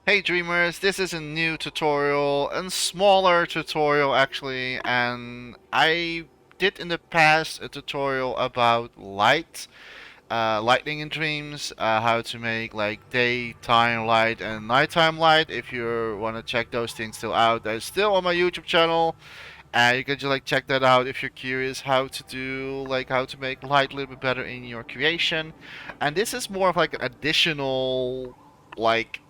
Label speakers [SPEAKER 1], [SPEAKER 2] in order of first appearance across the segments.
[SPEAKER 1] Hey Dreamers, this is a new tutorial, a smaller tutorial actually, and I did in the past a tutorial about lighting in dreams, how to make like daytime light and nighttime light. If you want to check those things still out, they're still on my YouTube channel, and you can just like check that out if you're curious how to do how to make light a little bit better in your creation. And this is more of like an additional like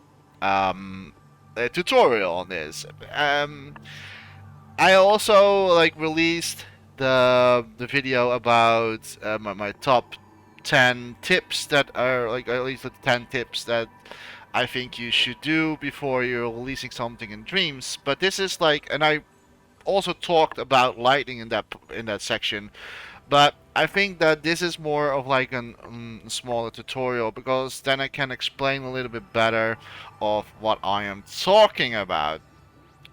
[SPEAKER 1] um a tutorial on this. I also like released the video about my top 10 tips that are like at least the 10 tips that I think you should do before you're releasing something in dreams. But this is like, and I also talked about lighting in that section, but I think that this is more of like a smaller tutorial because then I can explain a little bit better of what I am talking about.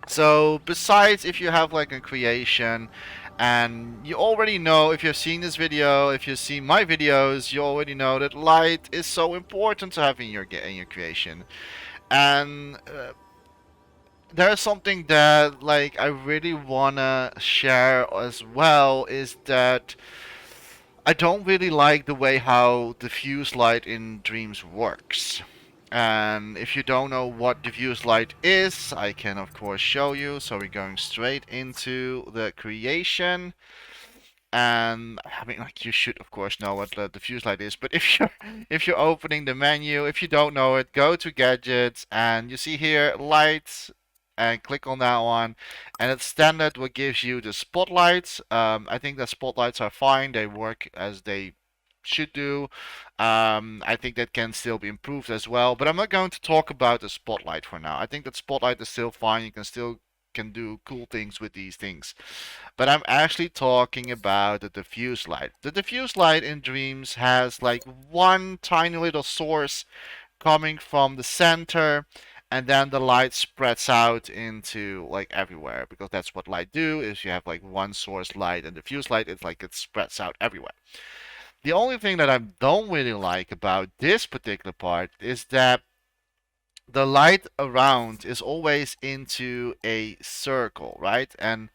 [SPEAKER 1] So besides, if you have like a creation and you already know, if you've seen this video, if you've seen my videos, you already know that light is so important to have in your creation. And there's something that like I really wanna share as well is that I don't really like the way how diffuse light in dreams works. And if you don't know what diffuse light is, I can of course show you. So we're going straight into the creation. And I mean, like you should of course know what the diffuse light is. But if you're opening the menu, if you don't know it, go to gadgets and you see here lights, and click on that one. And it's standard what gives you the spotlights. I think the spotlights are fine. They work as they should do. I think that can still be improved as well. But I'm not going to talk about the spotlight for now. I think that spotlight is still fine. You can still can do cool things with these things. But I'm actually talking about the diffuse light. The diffuse light in dreams has like one tiny little source coming from the center, and then the light spreads out into like everywhere, because that's what light do. Is you have like one source light, and diffuse light it's like it spreads out everywhere. The only thing that I don't really like about this particular part is that the light around is always into a circle, right? And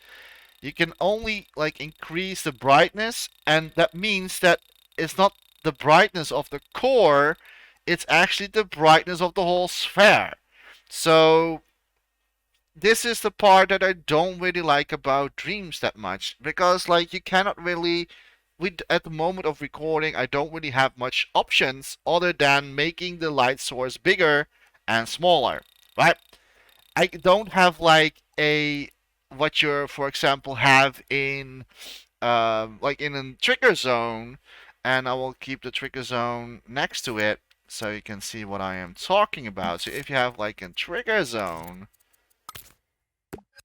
[SPEAKER 1] you can only like increase the brightness, and that means that it's not the brightness of the core, it's actually the brightness of the whole sphere. So this is the part that I don't really like about dreams that much, because like you cannot really, with at the moment of recording I don't really have much options other than making the light source bigger and smaller, right? I don't have like a what you for example have in like in a trigger zone, and I will keep the trigger zone next to it so you can see what I am talking about. So if you have like a trigger zone,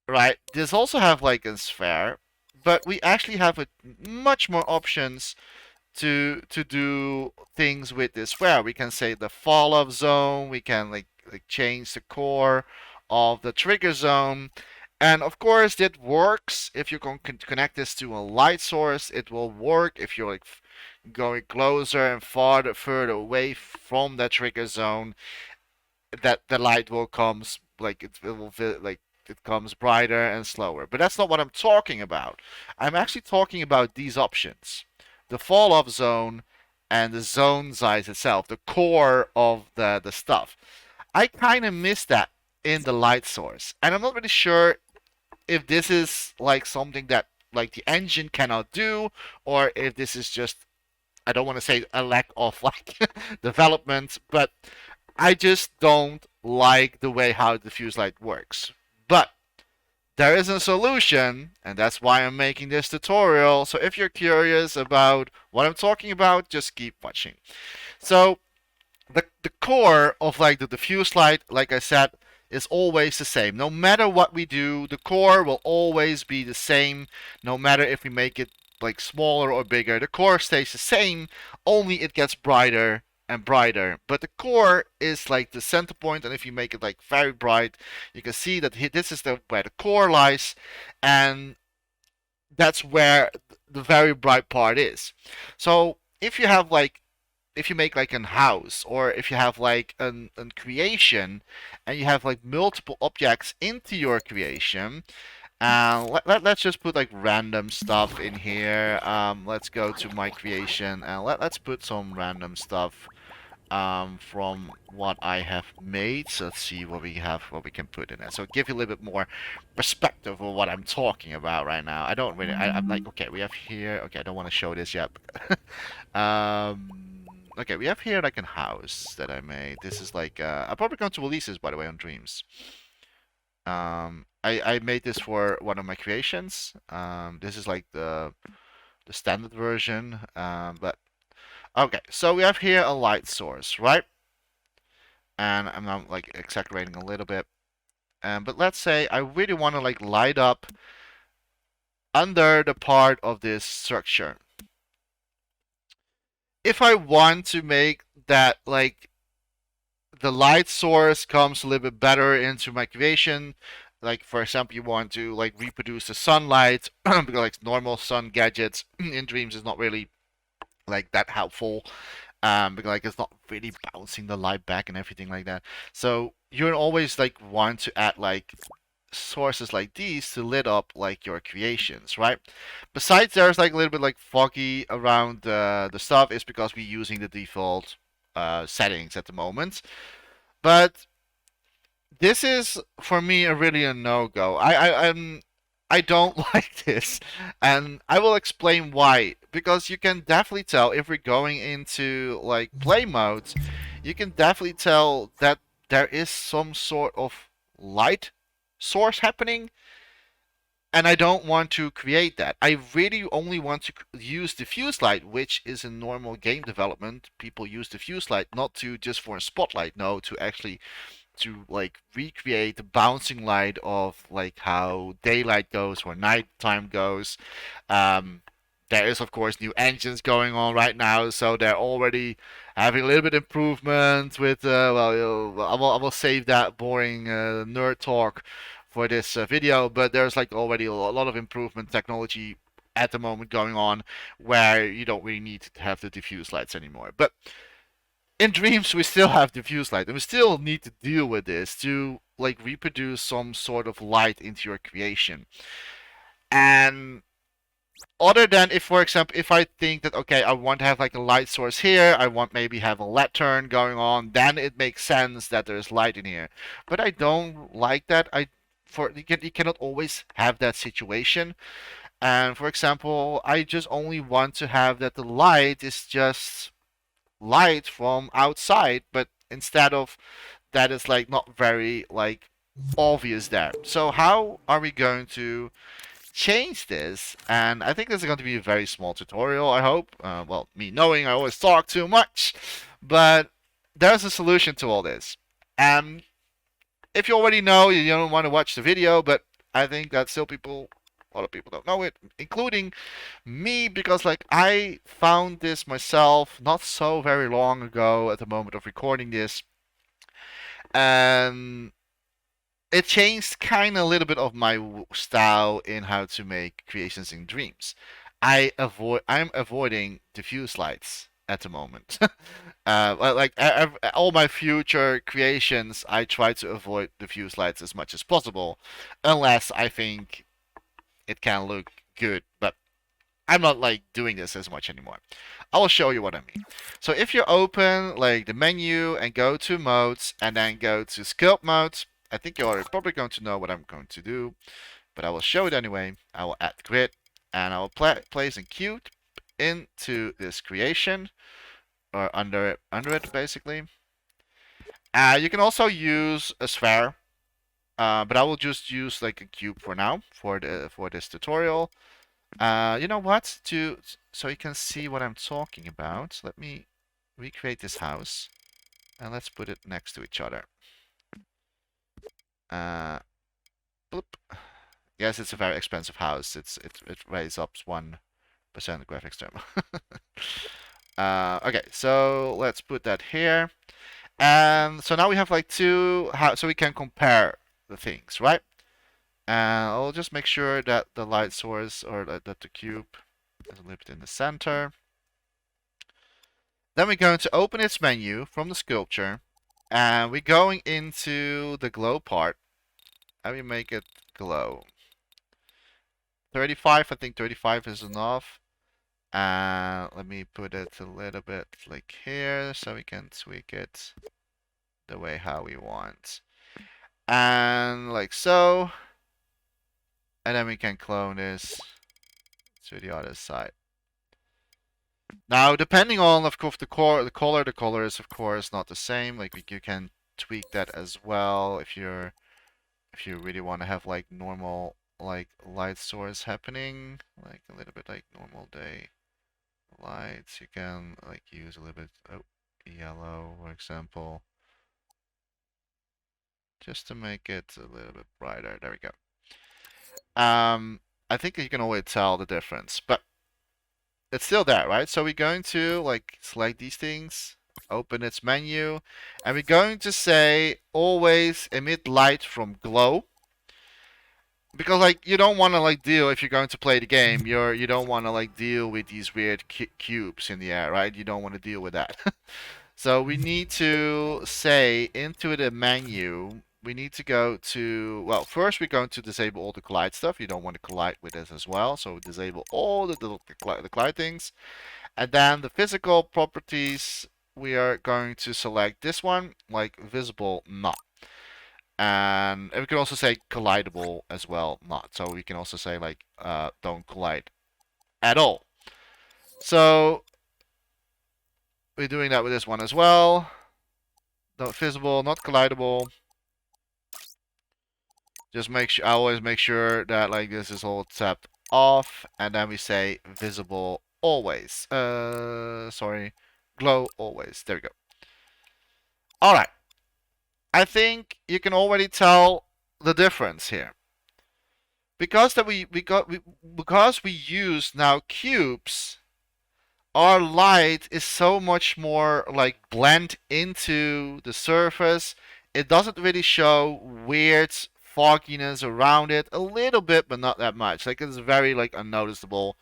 [SPEAKER 1] right, this also have like a sphere, but we actually have a much more options to do things with this sphere. We can say the fall off zone, we can like change the core of the trigger zone. And of course, that works if you can connect this to a light source. It will work if you're like going closer and farther, further away from that trigger zone. That the light will comes like it will feel like it comes brighter and slower. But that's not what I'm talking about. I'm actually talking about these options: the fall off zone and the zone size itself, the core of the stuff. I kind of miss that in the light source, and I'm not really sure if this is like something that like the engine cannot do, or if this is just, I don't want to say a lack of like development, but I just don't like the way how diffuse light works. But there is a solution, and that's why I'm making this tutorial. So if you're curious about what I'm talking about, just keep watching. So the core of like the diffuse light, like I said, is always the same. No matter what we do, the core will always be the same. No matter if we make it like smaller or bigger, the core stays the same. Only it gets brighter and brighter. But the core is like the center point, and if you make it like very bright, you can see that this is where the core lies, and that's where the very bright part is. So if you have like if you make like a house, or if you have like an creation and you have like multiple objects into your creation, let's just put like random stuff in here. Let's go to my creation and let's put some random stuff from what I have made. So let's see what we have, what we can put in it. So give you a little bit more perspective of what I'm talking about right now. I don't really, I'm like, okay, we have here, okay, I don't want to show this yet. Okay, we have here like a house that I made. This is like, I'm probably going to release this, by the way, on Dreams. I made this for one of my creations. This is like the standard version. But okay, so we have here a light source, right? And I'm now like exaggerating a little bit. But let's say I really want to like light up under the part of this structure. If I want to make that like the light source comes a little bit better into my creation, like for example you want to like reproduce the sunlight because like normal sun gadgets in Dreams is not really like that helpful, because like it's not really bouncing the light back and everything like that. So you always like want to add like sources like these to lit up like your creations, right? Besides, there's like a little bit like foggy around the stuff is because we're using the default settings at the moment. But this is for me a really a no-go. I don't like this, and I will explain why. Because you can definitely tell if we're going into like play modes, you can definitely tell that there is some sort of light source happening, and I don't want to create that. I really only want to use diffuse light, which is in normal game development. People use diffuse light not to just for a spotlight, no, to actually to like recreate the bouncing light of like how daylight goes or nighttime goes. Um, there is of course new engines going on right now, so they're already having a little bit improvement with. I will save that boring nerd talk for this video, but there's like already a lot of improvement technology at the moment going on where you don't really need to have the diffuse lights anymore. But in Dreams, we still have diffuse light, and we still need to deal with this to like reproduce some sort of light into your creation. And other than if, for example, if I think that okay, I want to have like a light source here, I want maybe have a lantern going on, then it makes sense that there's light in here. But I don't like that. You cannot always have that situation. And for example, I just only want to have that the light is just light from outside, but instead of that is like not very like obvious there. So how are we going to change this? And I think this is going to be a very small tutorial, I hope. Well, me knowing I always talk too much, but there's a solution to all this. And if you already know, you don't want to watch the video, but I think that still a lot of people don't know it, including me, because like I found this myself not so very long ago at the moment of recording this, and it changed kind of a little bit of my style in how to make creations in Dreams. I'm avoiding diffuse lights at the moment. All my future creations, I try to avoid diffuse lights as much as possible, unless I think it can look good. But I'm not like doing this as much anymore. I will show you what I mean. So if you open like the menu and go to modes and then go to sculpt modes, I think you're probably going to know what I'm going to do, but I will show it anyway. I will add grid and I will place a cube into this creation or under it basically. You can also use a sphere, but I will just use like a cube for now for this tutorial. You know what? So you can see what I'm talking about, let me recreate this house and let's put it next to each other. Bloop. Yes, it's a very expensive house. It weighs up 1% graphics term. Okay, so let's put that here. And so now we have like so we can compare the things, right? And I'll just make sure that the light source or that the cube is a little bit in the center. Then we're going to open its menu from the sculpture, and we're going into the glow part, and we make it glow. 35, I think 35 is enough. And let me put it a little bit like here, so we can tweak it the way how we want. And like so. And then we can clone this to the other side. Now, depending on, of course, the color is, of course, not the same. Like, you can tweak that as well if you really want to have like normal like light source happening, like a little bit like normal day lights. You can like use a little bit yellow, for example, just to make it a little bit brighter. There we go. I think you can always tell the difference, but it's still there, right? So we're going to like select these things, open its menu, and we're going to say always emit light from glow. Because like you don't want to like deal if you're going to play the game, you don't want to like deal with these weird cubes in the air, right? You don't want to deal with that. So we need to say into the menu, we need to go to, well, first we're going to disable all the collide stuff. You don't want to collide with this as well. So disable all the collide things. And then the physical properties, we are going to select this one, like visible not. And we can also say collidable as well, not. So we can also say like don't collide at all. So we're doing that with this one as well. Not visible, not collidable. Just make sure, I always make sure that like this is all tapped off, and then we say visible always. Sorry, glow always. There we go. All right. I think you can already tell the difference here. Because because we use now cubes, our light is so much more like blend into the surface. It doesn't really show weird fogginess around it. A little bit, but not that much. Like it's very like unnoticeable.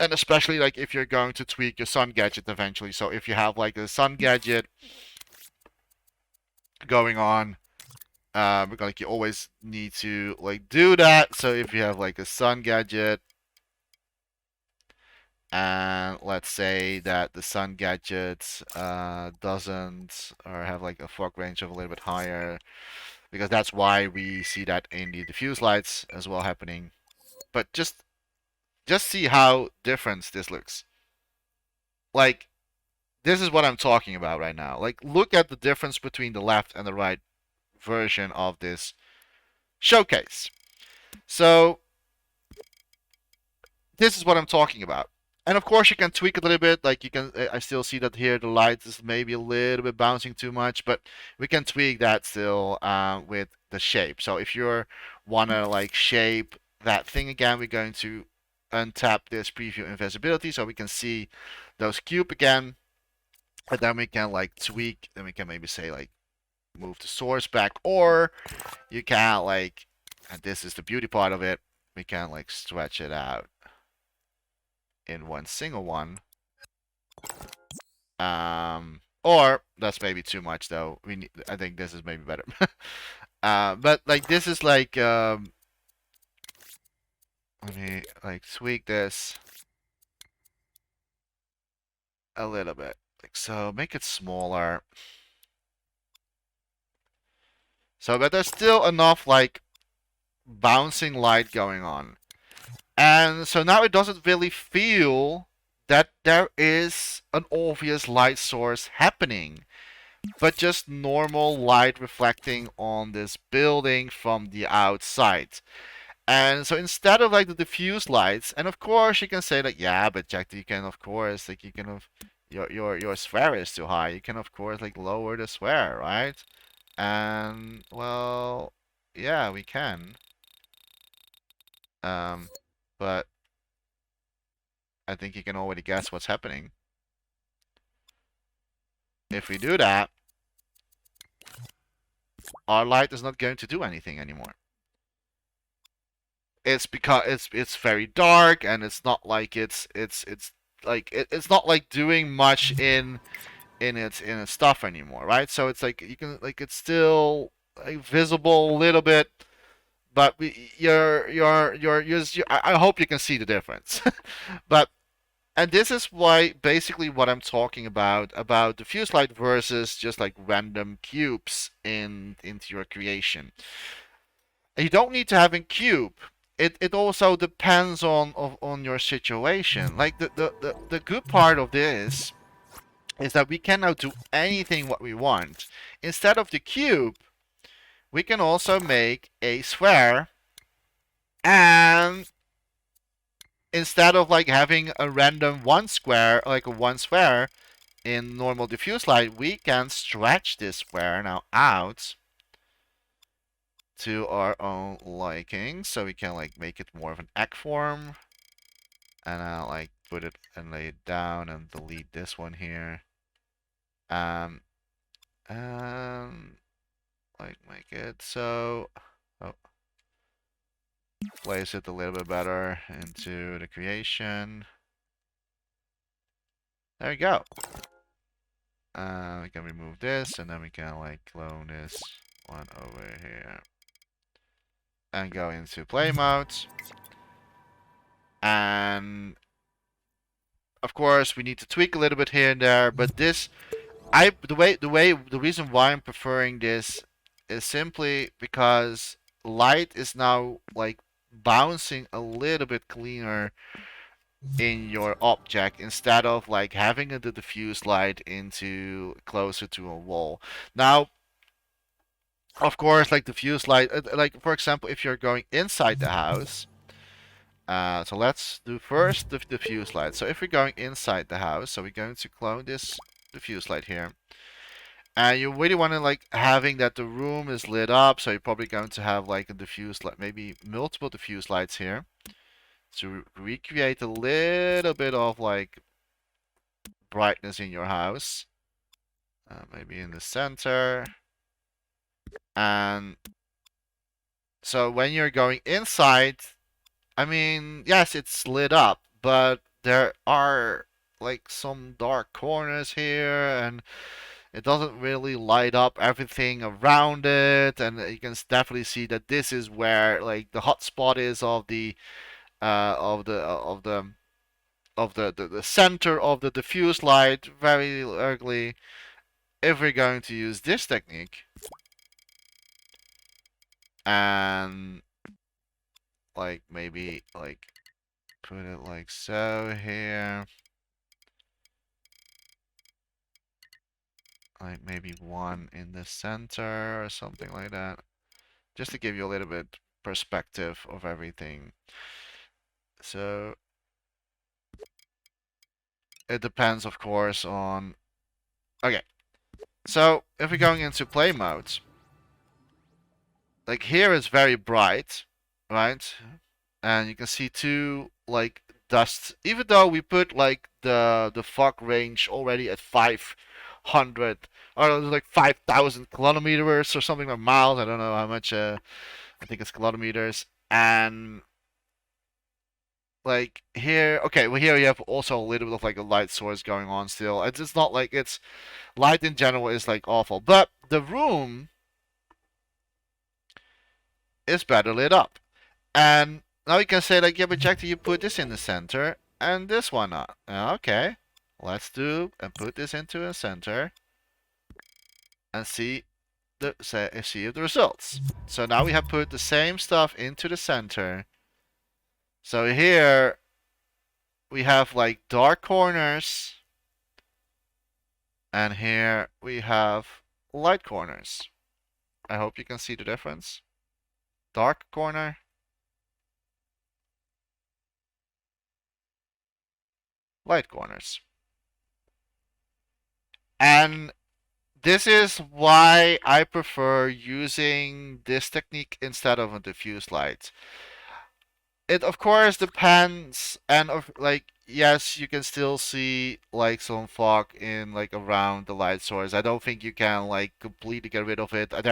[SPEAKER 1] And especially like if you're going to tweak your sun gadget eventually. So if you have like a sun gadget going on, like you always need to like do that. So if you have like a sun gadget, and let's say that the sun gadget doesn't or have like a fog range of a little bit higher, because that's why we see that in the diffuse lights as well happening. But just see how different this looks. Like this is what I'm talking about right now. Like look at the difference between the left and the right version of this showcase. So this is what I'm talking about. And of course you can tweak it a little bit. Like you can, I still see that here the light is maybe a little bit bouncing too much, but we can tweak that still with the shape. So if you wanna like shape that thing again, we're going to untap this preview invisibility so we can see those cube again. And then we can like tweak, then we can maybe say like move the source back, or you can like, and this is the beauty part of it, we can like stretch it out in one single one. Or that's maybe too much though. I think this is maybe better. But like this is like let me like tweak this a little bit. Like so, make it smaller. So, but there's still enough like bouncing light going on. And so now it doesn't really feel that there is an obvious light source happening, but just normal light reflecting on this building from the outside. And so instead of like the diffuse lights, and of course you can say that, yeah, but Jack, you can of course like you can have your sphere is too high. You can of course like lower the sphere, right? And well, yeah, we can. But I think you can already guess what's happening. If we do that, our light is not going to do anything anymore. It's because it's very dark, and it's not like it's like it's not like doing much in its stuff anymore, right? So it's like you can like it's still like, visible a little bit, but I hope you can see the difference. But and this is why basically what I'm talking about diffuse light versus just like random cubes into your creation. And you don't need to have a cube. It also depends on your situation. Like the good part of this is that we can now do anything what we want. Instead of the cube, we can also make a square, and instead of like having a random one square, like a one square in normal diffuse light, we can stretch this square now out to our own liking. So we can like make it more of an egg form, and I'll like put it and lay it down and delete this one here. Um, um, like make it so. Oh, place it a little bit better into the creation. There we go. We can remove this, and then we can like clone this one over here. And go into play mode. And of course we need to tweak a little bit here and there, but this the reason why I'm preferring this is simply because light is now like bouncing a little bit cleaner in your object instead of like having the diffuse light into closer to a wall. Now, of course, like diffuse light, like for example, if you're going inside the house, so let's do first the diffuse light. So if we're going inside the house, so we're going to clone this diffuse light here. And you really want to like having that the room is lit up, so you're probably going to have like a diffuse light, maybe multiple diffuse lights here to recreate a little bit of like brightness in your house. Maybe in the center. And so when you're going inside, I mean, yes, it's lit up, but there are like some dark corners here, and it doesn't really light up everything around it. And you can definitely see that this is where like the hot spot is of the the center of the diffuse light. Very ugly. If we're going to use this technique and like maybe like put it like so here, like maybe one in the center or something like that, just to give you a little bit perspective of everything. So it depends, of course, on. Okay, so if we're going into play mode, like here is very bright, right? And you can see two like dust. Even though we put like the fog range already at 500 or like 5,000 kilometers or something, like miles. I don't know how much. I think it's kilometers. And like here, okay, well here you have also a little bit of like a light source going on still. It's not like it's light in general is like awful, but the room is better lit up. And now you can say like, yeah, but Jack, you put this in the center and this one not. Okay, let's do and put this into the center and see the results. So now we have put the same stuff into the center. So here we have like dark corners, and here we have light corners. I hope you can see the difference. Dark corner, light corners. And this is why I prefer using this technique instead of a diffuse light. It of course depends, and of like yes, you can still see like some fog in like around the light source. I don't think you can like completely get rid of it. I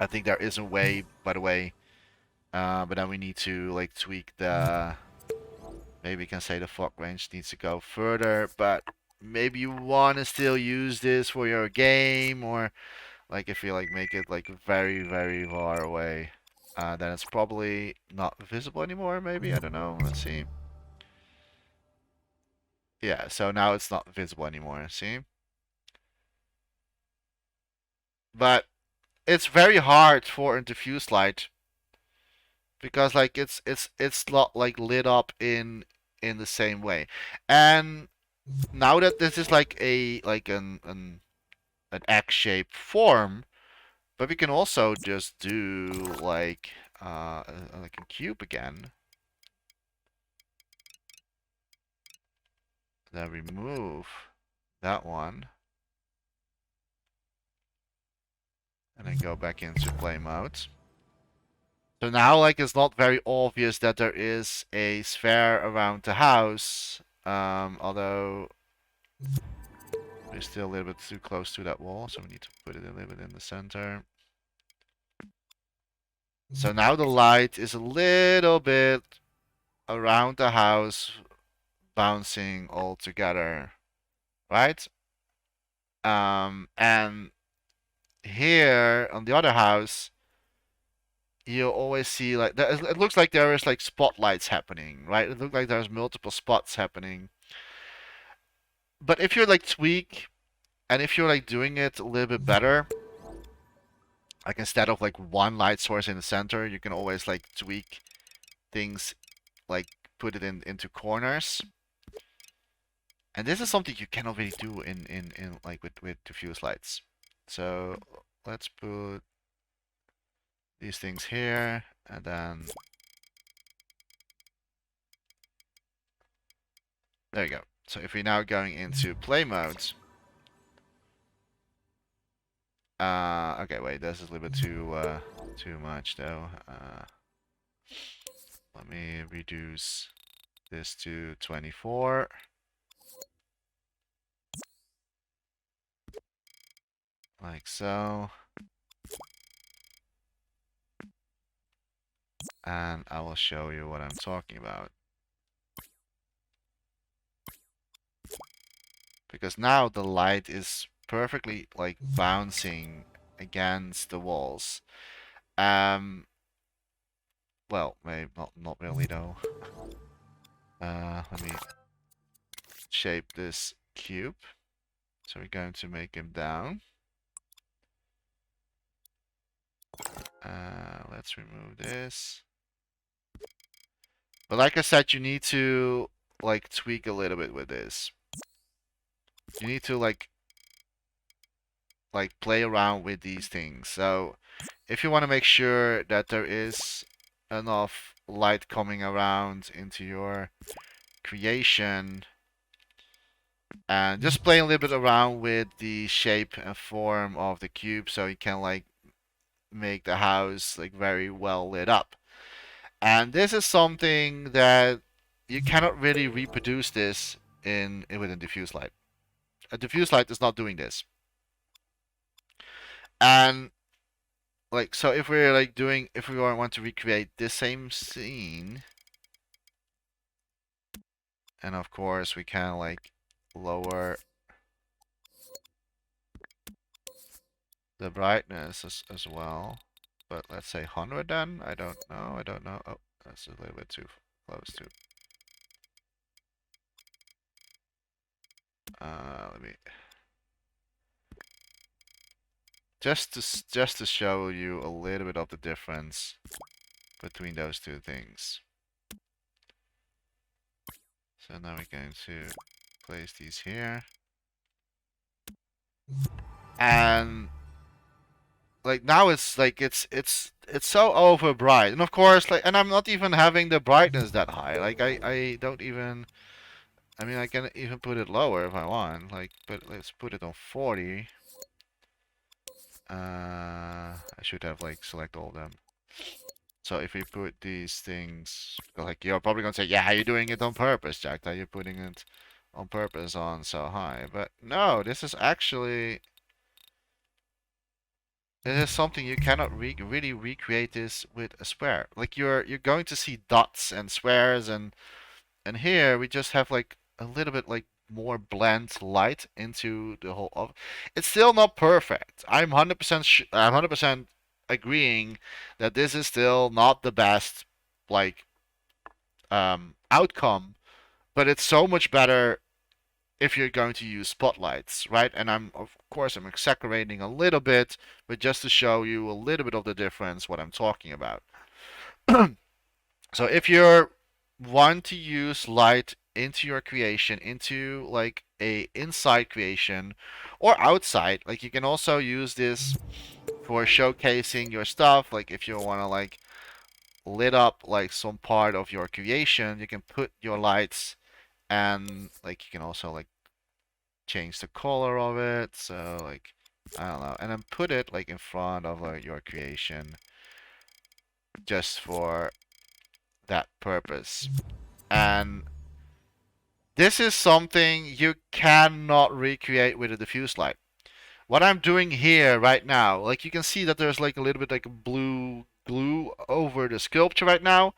[SPEAKER 1] think there is a way, by the way, but then we need to like tweak the Maybe you can say the fog range needs to go further, but maybe you want to still use this for your game, or like if you like make it like very, very far away, then it's probably not visible anymore, maybe, I don't know, let's see. Yeah, so now it's not visible anymore, see? But it's very hard for a diffuse light because like it's not like lit up in the same way. And now that this is like a like an X-shaped form, but we can also just do like a cube again. Then remove that one, and then go back into play mode. So now, like, it's not very obvious that there is a sphere around the house, although we're still a little bit too close to that wall, so we need to put it a little bit in the center. So now the light is a little bit around the house, bouncing all together, right? And here on the other house, you always see like it looks like there is like spotlights happening, right? It looks like there's multiple spots happening. But if you're like tweak and if you're like doing it a little bit better, like instead of like one light source in the center, you can always like tweak things, like put it into corners. And this is something you cannot really do in like with diffuse lights. So let's put these things here, and then there you go. So if we're now going into play mode, okay, wait, this is a little bit too much though. Let me reduce this to 24. Like so. And I will show you what I'm talking about. Because now the light is perfectly like bouncing against the walls. Well, maybe not really though. Let me shape this cube. So we're going to make him down. Let's remove this. But like I said, you need to like tweak a little bit with this. You need to like play around with these things. So if you want to make sure that there is enough light coming around into your creation, and just play a little bit around with the shape and form of the cube so you can like make the house like very well lit up. And this is something that you cannot really reproduce this with a diffuse light. A diffuse light is not doing this. And like, so if we're like doing, if we want to recreate this same scene, and of course we can like lower the brightness as well. But let's say 100 then. I don't know. I don't know. Oh, that's a little bit too close to. Let me just to show you a little bit of the difference between those two things. So now we're going to place these here. And like now it's like it's so over bright. And of course like, and I'm not even having the brightness that high. Like I don't even, I mean I can even put it lower if I want. Like, but let's put it on 40. I should have like select all of them. So if we put these things, like you're probably gonna say, yeah, you're doing it on purpose, Jack. That you're putting it on purpose on so high. But no, this is actually, this is something you cannot really recreate this with a square. Like you're going to see dots and squares and And here we just have like a little bit like more blend light into the whole of. It's still not perfect. I'm 100% agreeing that this is still not the best like outcome, but it's so much better if you're going to use spotlights, right? And of course I'm exaggerating a little bit, but just to show you a little bit of the difference what I'm talking about. So if you want to use light into your creation, into like a inside creation or outside, like you can also use this for showcasing your stuff. Like if you want to like lit up like some part of your creation, you can put your lights, and like you can also like change the color of it. So like I don't know, and then put it like in front of your creation just for that purpose. And this is something you cannot recreate with a diffuse light. What I'm doing here right now, like you can see that there's like a little bit like blue glue over the sculpture right now.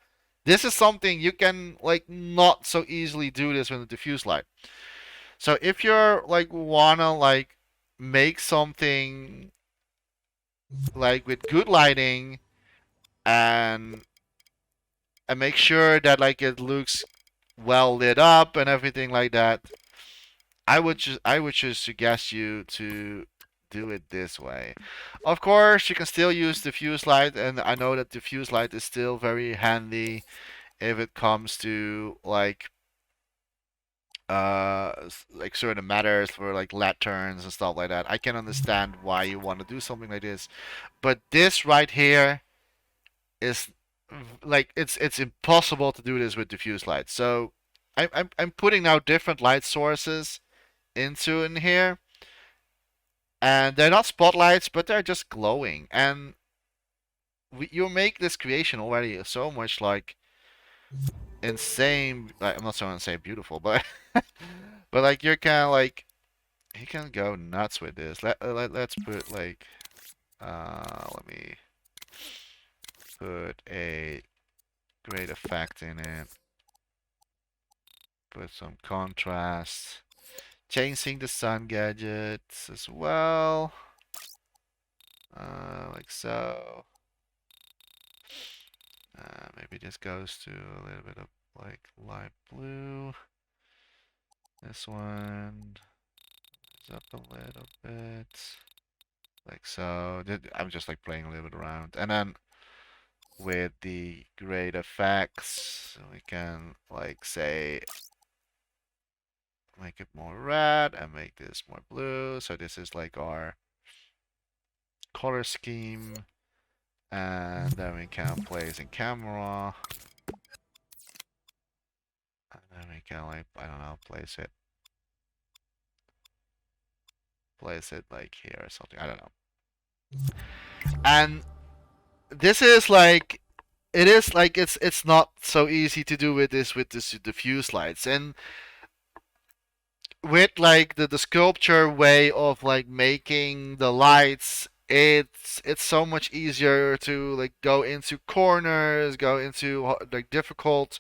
[SPEAKER 1] This is something you can like not so easily do this with a diffuse light. So if you're like wanna like make something like with good lighting and make sure that like it looks well lit up and everything like that, I would just suggest you to do it this way. Of course, you can still use diffuse light, and I know that diffuse light is still very handy if it comes to like certain matters for like lanterns and stuff like that. I can understand why you want to do something like this, but this right here is like it's impossible to do this with diffuse light. So I'm putting now different light sources into in here, and they're not spotlights, but they're just glowing. And you make this creation already so much like insane. Like, I'm not so insane beautiful, but but like you're kind of like you can go nuts with this. Let's put like let me put a great effect in it. Put some contrast. Changing the sun gadgets as well. Like so. Maybe this goes to a little bit of like light blue. This one is up a little bit. Like so. I'm just like playing a little bit around. And then with the grade effects, we can like say make it more red and make this more blue. So this is like our color scheme. And then we can place in camera. And then we can like, I don't know, place it like here or something. I don't know. And this is like it is like it's not so easy to do with this diffuse lights. And with like the sculpture way of like making the lights, it's so much easier to like go into corners, go into like difficult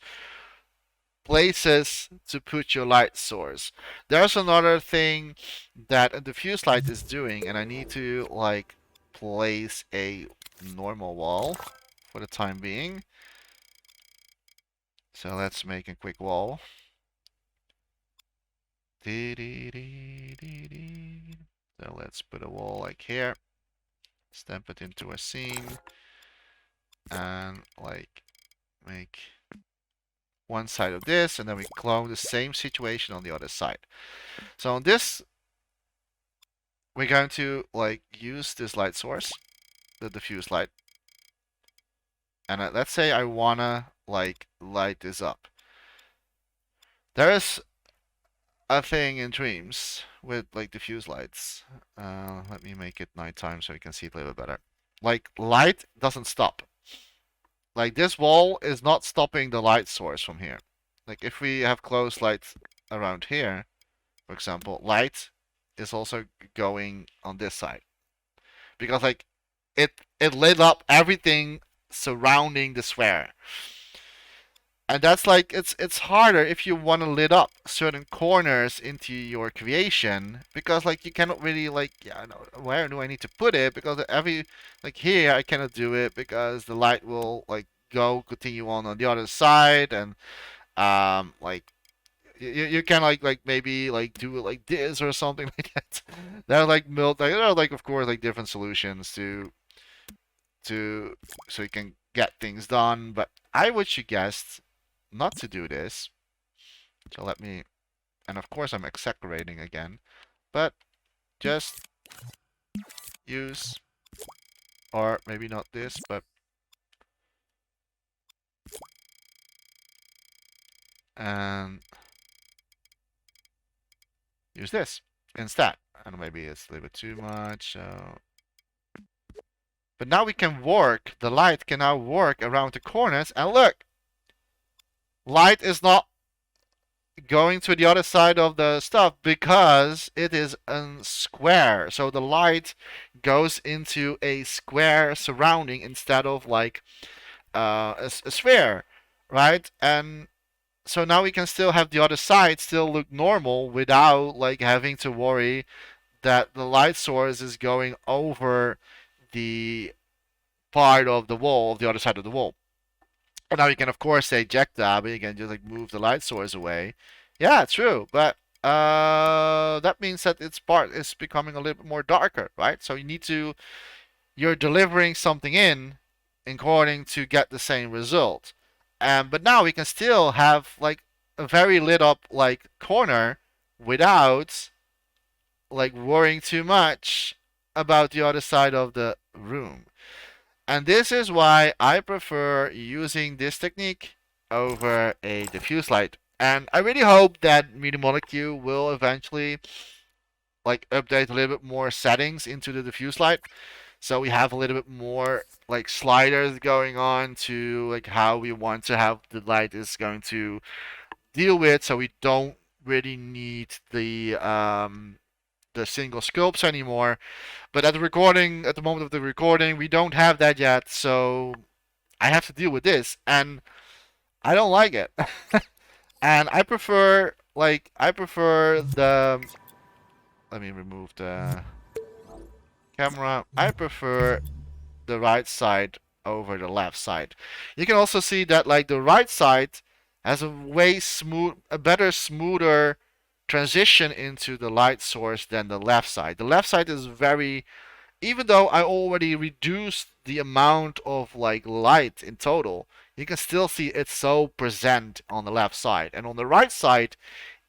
[SPEAKER 1] places to put your light source. There's another thing that a diffuse light is doing, and I need to like place a normal wall for the time being. So let's make a quick wall. So let's put a wall like here, stamp it into a scene, and like make one side of this, and then we clone the same situation on the other side. So on this, we're going to like use this light source, the diffuse light, and let's say I wanna like light this up. There is a thing in Dreams with like diffuse lights. Let me make it nighttime so you can see it a little bit better. Like light doesn't stop. Like this wall is not stopping the light source from here. Like if we have closed lights around here, for example, light is also going on this side. Because like it lit up everything surrounding the sphere. And that's like it's harder if you want to lit up certain corners into your creation, because like you cannot really like, yeah, no, where do I need to put it, because every, like here I cannot do it because the light will like go continue on the other side. And like you can like maybe like do it like this or something like that. There are like there are like of course like different solutions to so you can get things done, but I would suggest not to do this. So let me, and of course I'm exaggerating again, but just use, or maybe not this, but and use this instead. And maybe it's a little bit too much. But now we can work. The light can now work around the corners, and look, light is not going to the other side of the stuff because it is a square. So the light goes into a square surrounding instead of like a sphere, right? And so now we can still have the other side still look normal without like having to worry that the light source is going over the part of the wall, of the other side of the wall. And now you can of course say eject that, but you can just like move the light source away. Yeah, true, but that means that its part is becoming a little bit more darker, right? So you need to, you're delivering something in according to get the same result. But now we can still have like a very lit up like corner without like worrying too much about the other side of the room. And this is why I prefer using this technique over a diffuse light. And I really hope that Media Molecule will eventually like update a little bit more settings into the diffuse light, so we have a little bit more like sliders going on to like how we want to have the light is going to deal with, so we don't really need the single scopes anymore. But at the recording, at the moment of the recording, we don't have that yet, so I have to deal with this, and I don't like it. And I prefer the, let me remove the camera. I prefer the right side over the left side. You can also see that like the right side has a way smooth, a better, smoother transition into the light source than the left side. The left side is very, even though I already reduced the amount of like light in total, you can still see it's so present on the left side. And on the right side,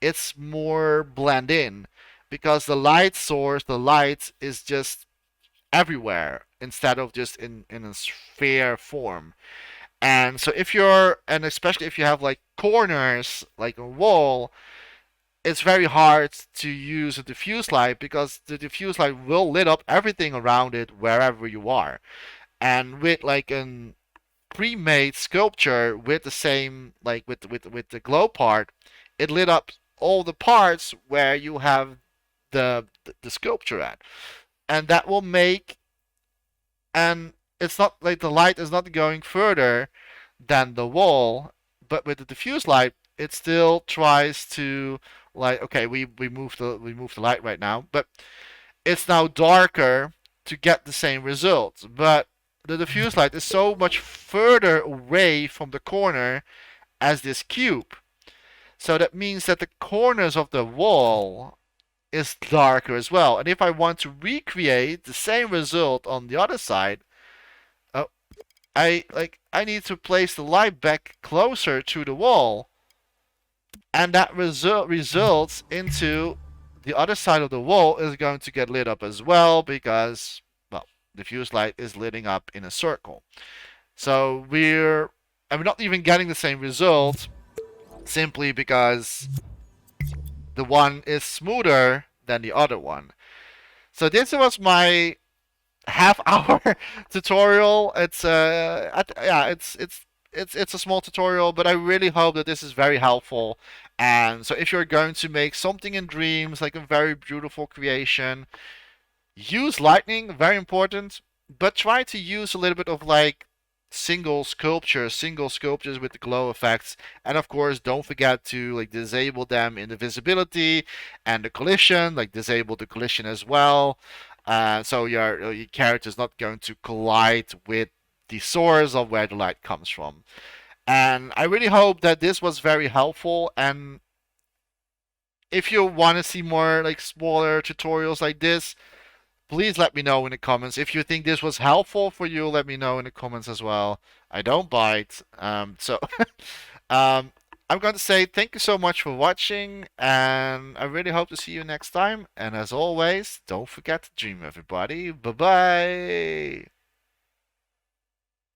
[SPEAKER 1] it's more blend in because the light source, the light is just everywhere instead of just in a sphere form. And so if you're, and especially if you have like corners like a wall, it's very hard to use a diffuse light because the diffuse light will lit up everything around it wherever you are. And with like a pre-made sculpture with the same like with the glow part, it lit up all the parts where you have the sculpture at. And that will make, and it's not like the light is not going further than the wall, but with the diffuse light it still tries to, like, okay, we move the light right now, but it's now darker to get the same result. But the diffuse light is so much further away from the corner as this cube, so that means that the corners of the wall is darker as well. And if I want to recreate the same result on the other side, uh, I need to place the light back closer to the wall, and that results into the other side of the wall is going to get lit up as well because, well, diffuse light is lighting up in a circle. So we're not even getting the same result simply because the one is smoother than the other one. So this was my half-hour tutorial. It's yeah, it's a small tutorial, but I really hope that this is very helpful. And so if you're going to make something in Dreams, like a very beautiful creation, use lightning, very important, but try to use a little bit of like single sculptures with the glow effects. And of course, don't forget to like disable them in the visibility and the collision, like disable the collision as well. So your character is not going to collide with the source of where the light comes from. And I really hope that this was very helpful. And if you want to see more like smaller tutorials like this, please let me know in the comments. If you think this was helpful for you, let me know in the comments as well. I don't bite. Um, I'm going to say thank you so much for watching, and I really hope to see you next time. And as always, don't forget to dream, everybody. Bye bye.